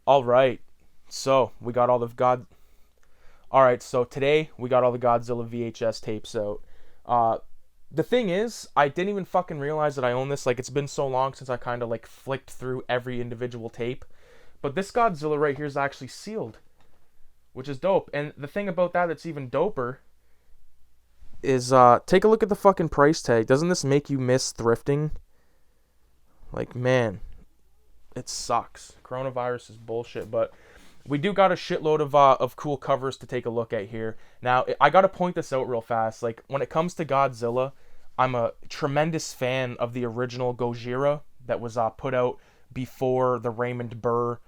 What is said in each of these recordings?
All right. So we got all the God. All right. So today we got all the Godzilla VHS tapes out. Uh, the thing is, I didn't even fucking realize that I own this. Like, it's been so long since I kind of like flicked through every individual tape. But this Godzilla right here is actually sealed, which is dope. And the thing about that that's even doper is take a look at the fucking price tag. Doesn't this make you miss thrifting? Like, man, it sucks. Coronavirus is bullshit, but we do got a shitload of cool covers to take a look at here. Now, I got to point this out real fast. Like, when it comes to Godzilla, I'm a tremendous fan of the original Gojira that was put out before the Raymond Burr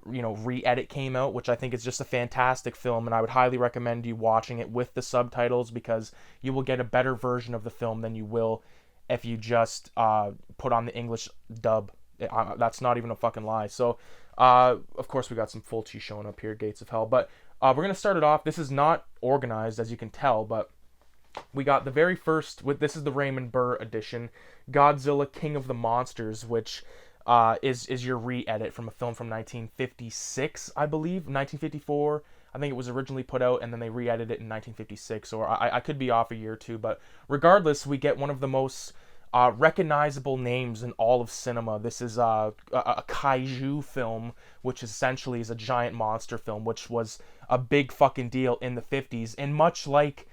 re-edit came out, which I think is just a fantastic film, and I would highly recommend you watching it with the subtitles because you will get a better version of the film than you will if you just put on the English dub. That's not even a fucking lie. So, of course, we got some Fulci showing up here, Gates of Hell. But we're going to start it off. This is not organized, as you can tell, but we got the very first, this is the Raymond Burr edition, Godzilla King of the Monsters, which is your re-edit from a film from 1956, I believe, 1954. I think it was originally put out, and then they re-edited it in 1956, or I could be off a year or two, but regardless, we get one of the most recognizable names in all of cinema. This is a kaiju film, which essentially is a giant monster film, which was a big fucking deal in the 50s. And much like,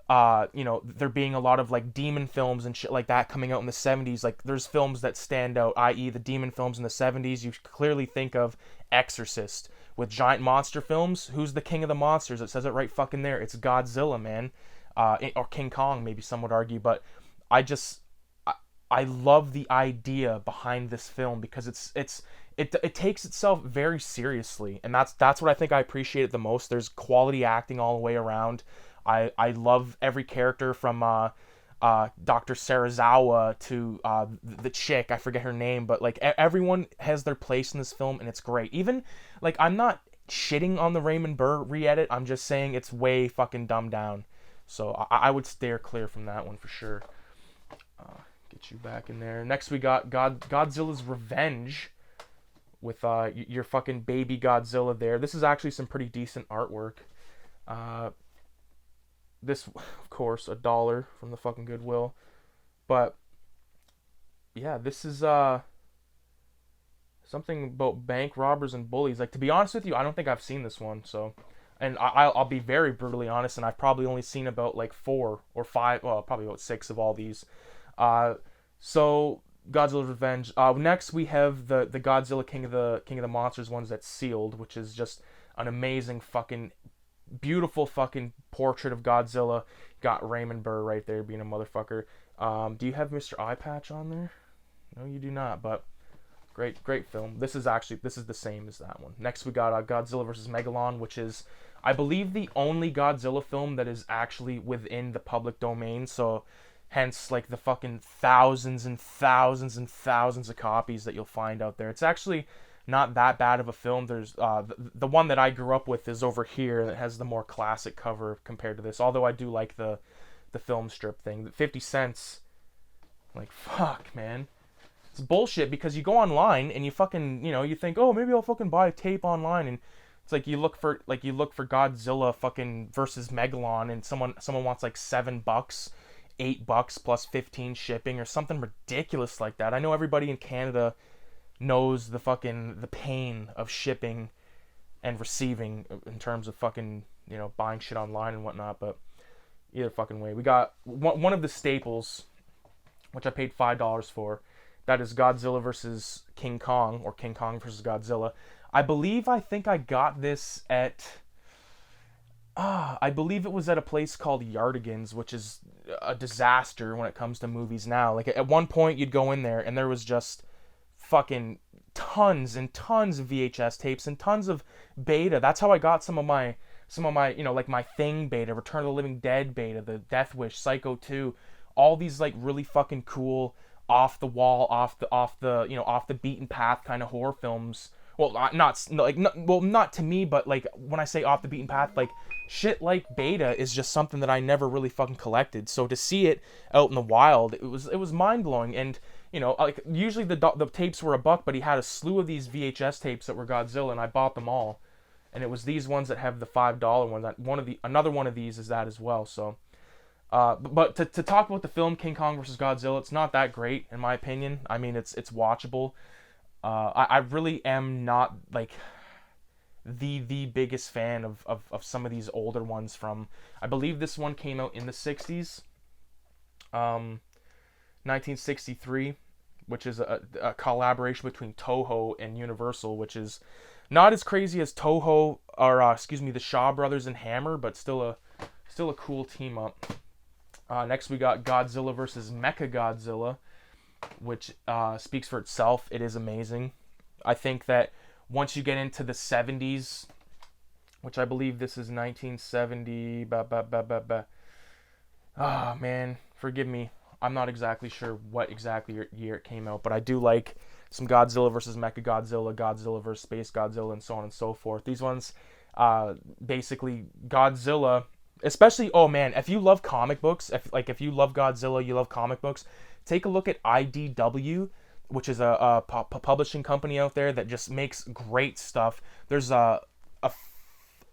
there being a lot of like demon films and shit like that coming out in the 70s, like there's films that stand out, i.e. the demon films in the 70s. You clearly think of Exorcist. With giant monster films, who's the king of the monsters? It says it right fucking there. It's Godzilla, man. Or King Kong, maybe some would argue, but I love the idea behind this film because it takes itself very seriously, and that's what I think I appreciate it the most. There's quality acting all the way around. I love every character from Dr. Serizawa to the chick, I forget her name, but like everyone has their place in this film, and it's great. Even like, I'm not shitting on the Raymond Burr re-edit. I'm just saying it's way fucking dumbed down. So I would steer clear from that one for sure. Get you back in there. Next we got Godzilla's Revenge with your fucking baby Godzilla there. This is actually some pretty decent artwork. This, of course, $1 from the fucking Goodwill. But yeah, this is something about bank robbers and bullies. Like, to be honest with you, I don't think I've seen this one. So, and I'll be very brutally honest, and I've probably only seen about like 4 or 5, well, probably about 6 of all these. So Godzilla's Revenge. Next we have the Godzilla King of the Monsters ones that's sealed, which is just an amazing fucking beautiful fucking portrait of Godzilla. Got Raymond Burr right there being a motherfucker. Do you have Mr. Eye Patch on there? No, you do not, but great film. This is the same as that one. Next we got Godzilla vs. Megalon, which is, I believe, the only Godzilla film that is actually within the public domain, so hence like the fucking thousands and thousands and thousands of copies that you'll find out there. It's actually not that bad of a film. There's the one that I grew up with is over here, and it has the more classic cover compared to this, although I do like the film strip thing. 50 cents, like, fuck, man, it's bullshit, because you go online and you fucking, you think, oh, maybe I'll fucking buy a tape online, and it's like you look for Godzilla fucking versus Megalon, and someone wants like $7, $8 plus 15 shipping or something ridiculous like that. I know everybody in Canada knows the pain of shipping and receiving in terms of fucking, buying shit online and whatnot, but either fucking way. We got one of the staples, which I paid $5 for. That is Godzilla versus King Kong, or King Kong versus Godzilla. I think I got this at, I believe it was at a place called Yardigans, which is a disaster when it comes to movies now. Like, at one point you'd go in there and there was just fucking tons and tons of VHS tapes and tons of beta. That's how I got some of my like my Thing beta, Return of the Living Dead beta, the Death Wish, Psycho 2, all these like really fucking cool off the wall, off the beaten path kind of horror films. Well, not to me, but like when I say off the beaten path, like shit like beta is just something that I never really fucking collected. So to see it out in the wild, it was mind blowing. And you know, like usually the tapes were $1, but he had a slew of these VHS tapes that were Godzilla, and I bought them all. And it was these ones that have the $5 one. Another one of these is that as well. So, but to talk about the film King Kong vs. Godzilla, it's not that great in my opinion. I mean, it's watchable. I really am not like the biggest fan of some of these older ones from, I believe this one came out in the 60s, 1963, which is a collaboration between Toho and Universal, which is not as crazy as Toho, or the Shaw Brothers and Hammer, but still a cool team up. Next we got Godzilla vs. Mechagodzilla, which speaks for itself. It is amazing. I think that once you get into the 70s, which I believe this is 1970, man, forgive me. I'm not exactly sure what exactly year it came out, but I do like some Godzilla vs. Mechagodzilla, Godzilla vs. Space Godzilla, and so on and so forth. These ones, basically, Godzilla, especially, oh man, if you love comic books, if you love Godzilla, you love comic books, take a look at IDW, which is a publishing company out there that just makes great stuff. There's a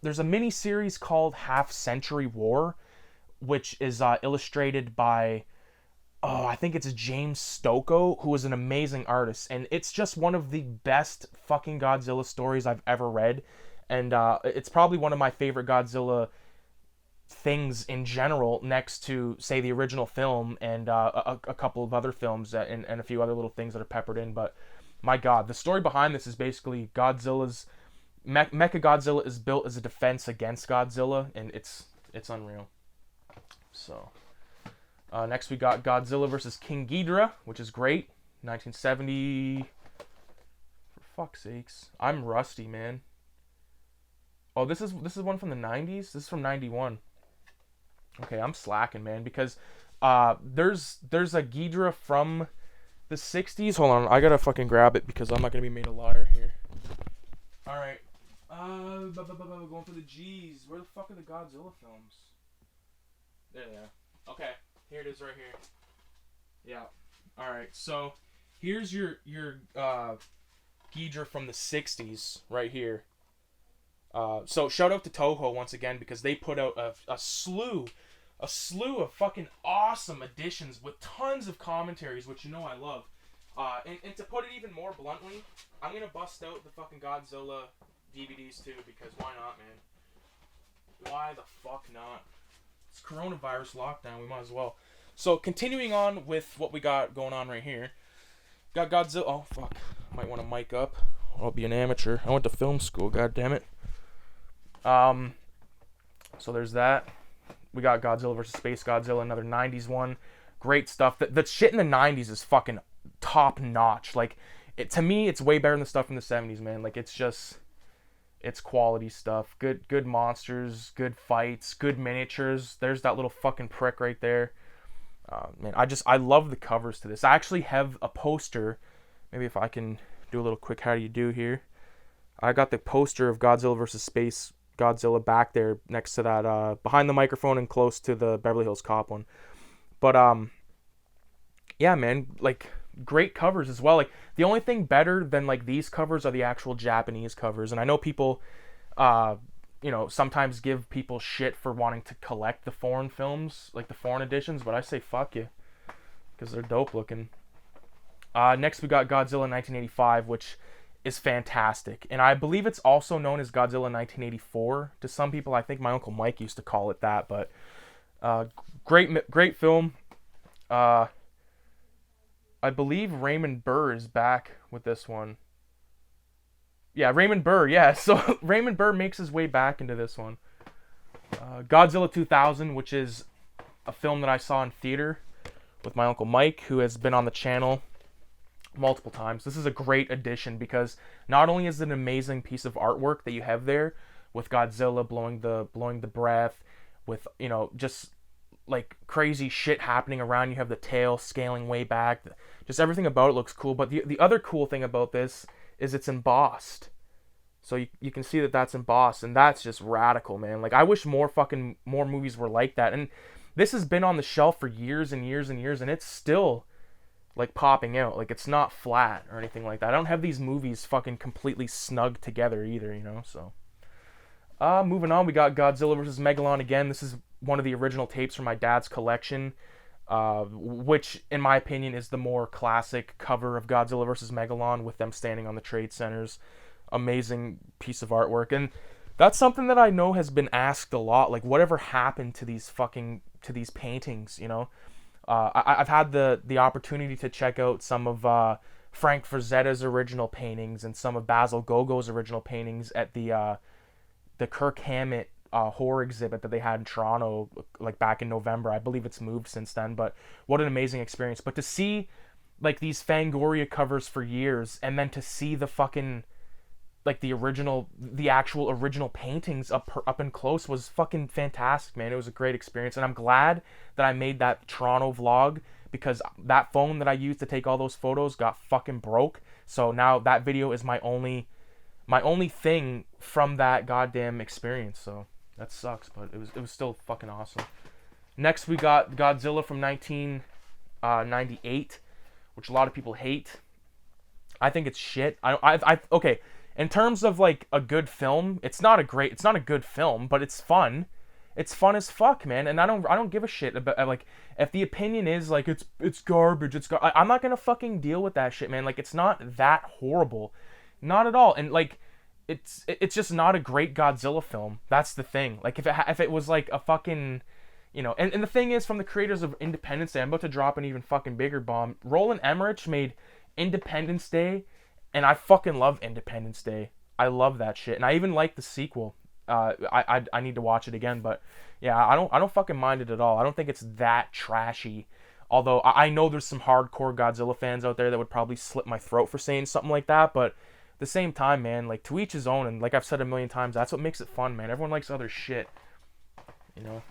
mini series called Half Century War, which is illustrated by, I think it's James Stocco, who is an amazing artist, and it's just one of the best fucking Godzilla stories I've ever read, and it's probably one of my favorite Godzilla things in general, next to, say, the original film and a couple of other films and a few other little things that are peppered in. But my god, the story behind this is basically Mechagodzilla is built as a defense against Godzilla, and it's unreal. So next we got Godzilla vs. King Ghidorah, which is great, 1970. For fuck's sakes, I'm rusty, man. Oh, this is one from the 90s. This is from 91. Okay, I'm slacking, man, because there's a Ghidorah from the 60s. Hold on, I gotta fucking grab it because I'm not gonna be made a liar here. All right, going for the G's. Where the fuck are the Godzilla films? There they are. Okay, here it is right here. Yeah. All right, so here's your Ghidorah from the 60s right here. So shout out to Toho once again, because they put out a slew of fucking awesome editions with tons of commentaries, which you know I love. And to put it even more bluntly, I'm gonna bust out the fucking Godzilla DVDs too, because why not, man? Why the fuck not? It's coronavirus lockdown, we might as well. So continuing on with what we got going on right here, got Godzilla. Oh fuck, might want to mic up. I'll be an amateur. I went to film school. God damn it. So there's that. We got Godzilla vs. Space Godzilla, another 90s one. Great stuff. The shit in the 90s is fucking top notch. Like, to me, it's way better than the stuff in the 70s, man. Like, it's quality stuff. Good monsters, good fights, good miniatures. There's that little fucking prick right there. Man, I love the covers to this. I actually have a poster. Maybe if I can do a little quick how do you do here. I got the poster of Godzilla vs. Space Godzilla back there next to that, behind the microphone and close to the Beverly Hills Cop one. But yeah, man, like, great covers as well. Like, the only thing better than like these covers are the actual Japanese covers. And I know people sometimes give people shit for wanting to collect the foreign films, like the foreign editions, but I say fuck you, because they're dope looking. Next we got Godzilla 1985, which is fantastic, and I believe it's also known as Godzilla 1984 to some people. I think my Uncle Mike used to call it that, but great film. I believe Raymond Burr is back with this one. Yeah, Raymond Burr, yeah. So Raymond Burr makes his way back into this one. Godzilla 2000, which is a film that I saw in theater with my Uncle Mike, who has been on the channel multiple times. This is a great addition because not only is it an amazing piece of artwork that you have there with Godzilla blowing the breath, with, just like crazy shit happening around. You have the tail scaling way back. Just everything about it looks cool. But the other cool thing about this is it's embossed. So you can see that that's embossed, and that's just radical, man. Like, I wish more movies were like that. And this has been on the shelf for years and years and years, and it's still like popping out. Like it's not flat or anything like that. I don't have these movies fucking completely snug together either, you know. So, moving on, we got Godzilla vs Megalon again. This is one of the original tapes from my dad's collection, which in my opinion is the more classic cover of Godzilla vs Megalon with them standing on the trade centers. Amazing piece of artwork, and that's something that I know has been asked a lot. Like, whatever happened to these paintings, you know? I've had the opportunity to check out some of Frank Frazetta's original paintings and some of Basil Gogo's original paintings at the Kirk Hammett horror exhibit that they had in Toronto, like back in November. I believe it's moved since then, but what an amazing experience. But to see like these Fangoria covers for years, and then to see the fucking like the actual original paintings up and close was fucking fantastic, man. It was a great experience, and I'm glad that I made that Toronto vlog, because that phone that I used to take all those photos got fucking broke. So now that video is my only thing from that goddamn experience. So that sucks, but it was still fucking awesome. Next, we got Godzilla from 1998, which a lot of people hate. I think it's shit. Okay. In terms of like a good film, it's not a good film, but it's fun. It's fun as fuck, man. And I don't give a shit about, like, if the opinion is like it's garbage, I'm not gonna fucking deal with that shit, man. Like, it's not that horrible, not at all. And like, it's just not a great Godzilla film. That's the thing. Like, if it was like a fucking, you know, and the thing is, from the creators of Independence Day, I'm about to drop an even fucking bigger bomb. Roland Emmerich made Independence Day. And I fucking love Independence Day. I love that shit, and I even like the sequel. I need to watch it again, but yeah, I don't fucking mind it at all. I don't think it's that trashy. Although I know there's some hardcore Godzilla fans out there that would probably slit my throat for saying something like that. But at the same time, man, like, to each his own. And like I've said a million times, that's what makes it fun, man. Everyone likes other shit, you know.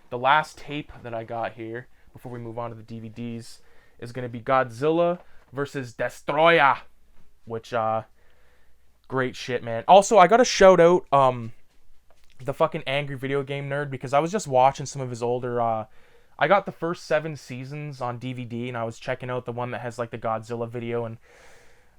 The last tape that I got here before we move on to the DVDs is gonna be Godzilla vs Destoroyah. Which, great shit, man. Also, I gotta shout out, the fucking Angry Video Game Nerd, because I was just watching some of his older, I got the first 7 seasons on DVD, and I was checking out the one that has, like, the Godzilla video, and,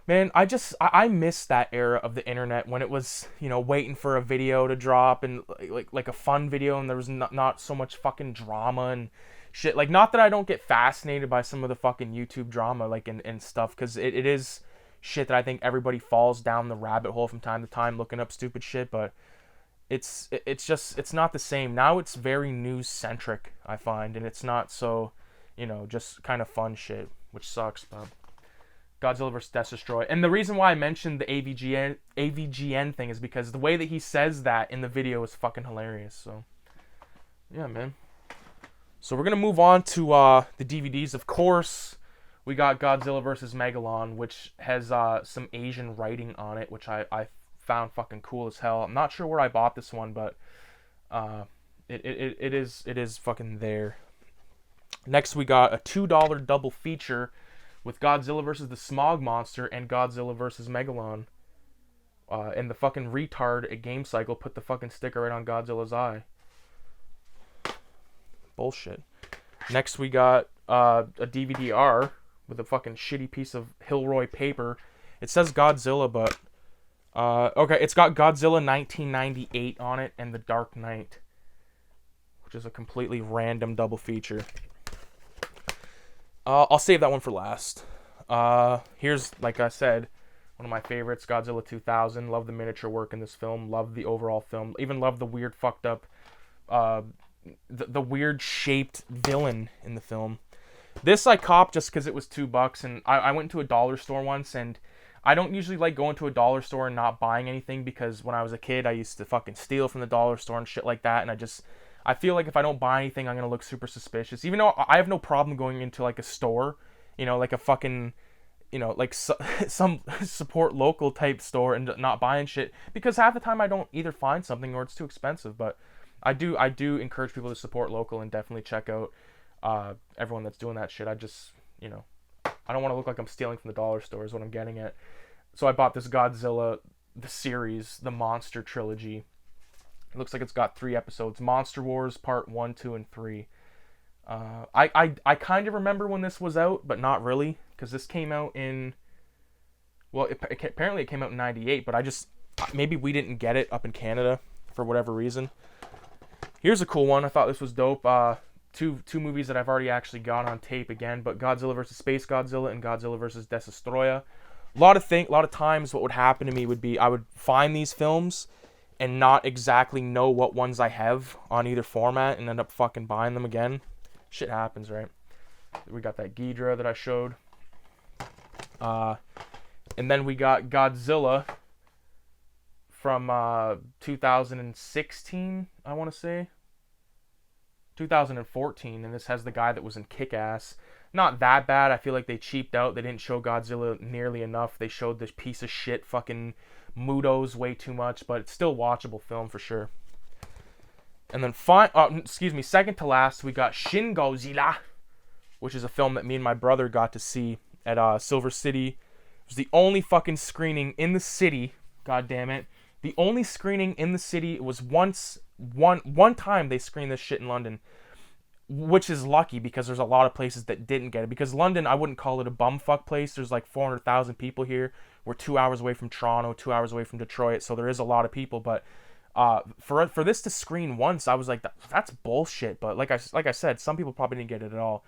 man, I miss that era of the internet, when it was, you know, waiting for a video to drop, and, like a fun video, and there was not so much fucking drama, and shit. Like, not that I don't get fascinated by some of the fucking YouTube drama, like, and stuff, because it is shit that I think everybody falls down the rabbit hole from time to time looking up stupid shit, but it's not the same. Now it's very news centric, I find, and it's not so, you know, just kind of fun shit, which sucks. But Godzilla vs. Destoroyah. And the reason why I mentioned the AVGN thing is because the way that he says that in the video is fucking hilarious. So yeah, man. So we're gonna move on to the DVDs. Of course, we got Godzilla vs. Megalon, which has some Asian writing on it, which I found fucking cool as hell. I'm not sure where I bought this one, but it is fucking there. Next, we got a $2 double feature with Godzilla vs. the Smog Monster and Godzilla vs. Megalon. And the fucking retard at Game Cycle put the fucking sticker right on Godzilla's eye. Bullshit. Next, we got a DVD-R with a fucking shitty piece of Hilroy paper. It says Godzilla, but okay, it's got Godzilla 1998 on it and The Dark Knight, which is a completely random double feature. I'll save that one for last. Here's, like I said, one of my favorites, Godzilla 2000. Love the miniature work in this film. Love the overall film. Even love the weird, fucked up, the weird shaped villain in the film. This I copped just because it was $2, and I went to a dollar store once, and I don't usually like going to a dollar store and not buying anything, because when I was a kid, I used to fucking steal from the dollar store and shit like that, and I feel like if I don't buy anything, I'm gonna look super suspicious, even though I have no problem going into, like, a store, you know, like a fucking, you know, like some support local type store, and not buying shit, because half the time I don't either find something or it's too expensive. But I do encourage people to support local and definitely check out everyone that's doing that shit. I just, you know, I don't want to look like I'm stealing from the dollar store is what I'm getting at. So I bought this Godzilla, the series, the Monster Trilogy. It looks like it's got 3 episodes. Monster Wars Part 1, 2, and 3. I kind of remember when this was out, but not really, because this came out in, well, apparently it came out in 98, but maybe we didn't get it up in Canada for whatever reason. Here's a cool one. I thought this was dope. Two movies that I've already actually got on tape again, but Godzilla vs. Space Godzilla and Godzilla vs. Destoroyah. A lot of times what would happen to me would be I would find these films and not exactly know what ones I have on either format and end up fucking buying them again. Shit happens, right? We got that Ghidorah that I showed. And then we got Godzilla from 2016, I want to say. 2014, and this has the guy that was in Kick-Ass. Not that bad. I feel like they cheaped out. They didn't show Godzilla nearly enough. They showed this piece of shit fucking Mudos way too much, but it's still watchable film for sure. And then second to last, we got Shin Godzilla, which is a film that me and my brother got to see at Silver City. It was the only fucking screening in the city. God damn it. The only screening in the city. It was one time they screened this shit in London, which is lucky because there's a lot of places that didn't get it. Because London, I wouldn't call it a bumfuck place. There's like 400,000 people here. We're 2 hours away from Toronto, 2 hours away from Detroit, so there is a lot of people. But for this to screen once, I was like, that's bullshit. But like I said, some people probably didn't get it at all.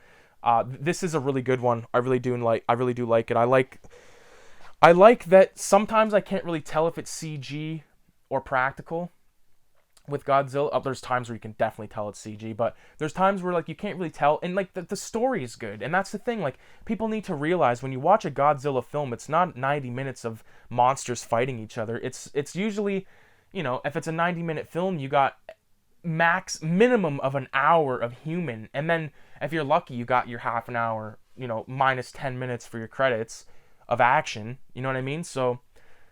This is a really good one. I really do like it. I like that sometimes I can't really tell if it's CG or practical with Godzilla. There's times where you can definitely tell it's CG, but there's times where like you can't really tell, and like the story is good, and that's the thing. Like, people need to realize when you watch a Godzilla film, it's not 90 minutes of monsters fighting each other. It's usually, you know, if it's a 90-minute film, you got minimum of an hour of human, and then if you're lucky, you got your half an hour, you know, minus 10 minutes for your credits of action. You know what I mean? So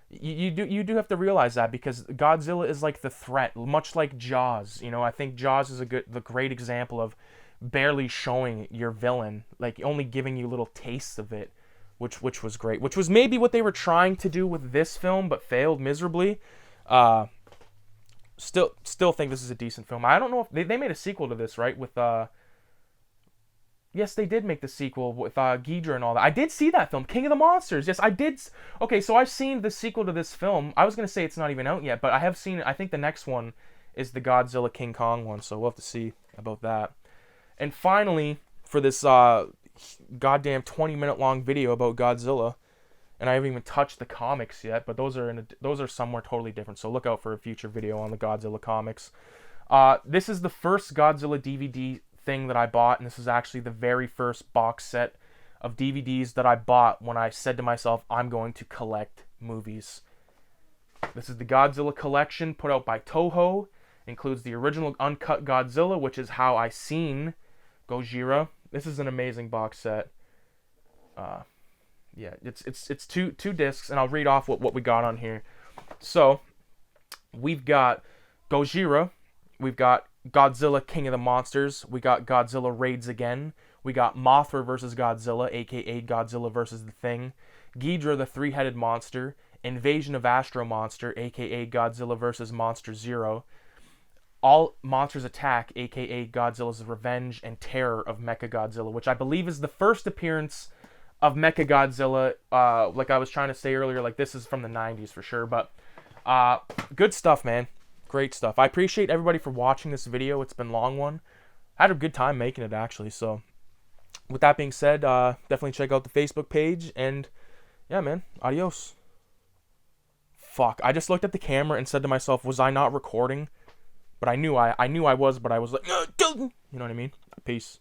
you do have to realize that, because Godzilla is like the threat, much like Jaws. You know, I think Jaws is the great example of barely showing your villain, like only giving you little tastes of it, which was great. Which was maybe what they were trying to do with this film, but failed miserably. Still think this is a decent film. I don't know if they made a sequel to this, right? With yes, they did make the sequel with Ghidorah and all that. I did see that film, King of the Monsters. Yes, I did. Okay, so I've seen the sequel to this film. I was going to say it's not even out yet, but I have seen it. I think the next one is the Godzilla King Kong one, so we'll have to see about that. And finally, for this goddamn 20-minute long video about Godzilla, and I haven't even touched the comics yet, but those are somewhere totally different, so look out for a future video on the Godzilla comics. This is the first Godzilla DVD thing that I bought, and this is actually the very first box set of DVDs that I bought when I said to myself, I'm going to collect movies. This is the Godzilla collection put out by Toho. Includes the original uncut Godzilla, which is how I seen Gojira. This is an amazing box set. Yeah, it's two discs, and I'll read off what we got on here. So we've got Gojira, we've got Godzilla King of the Monsters, we got Godzilla Raids Again, we got Mothra vs. Godzilla, aka Godzilla vs. The Thing, Ghidorah the Three-Headed Monster, Invasion of Astro Monster, aka Godzilla vs. Monster Zero, All Monsters Attack, aka Godzilla's Revenge, and Terror of Mechagodzilla, which I believe is the first appearance of Mechagodzilla. Like I was trying to say earlier, like this is from the 90s for sure, but good stuff, man. Great stuff. I appreciate everybody for watching this video. It's been a long one. I had a good time making it, actually. So with that being said, definitely check out the Facebook page, and yeah, man, adios. Fuck, I just looked at the camera and said to myself, was I not recording? But I knew I was, but I was like, you know what I mean? Peace.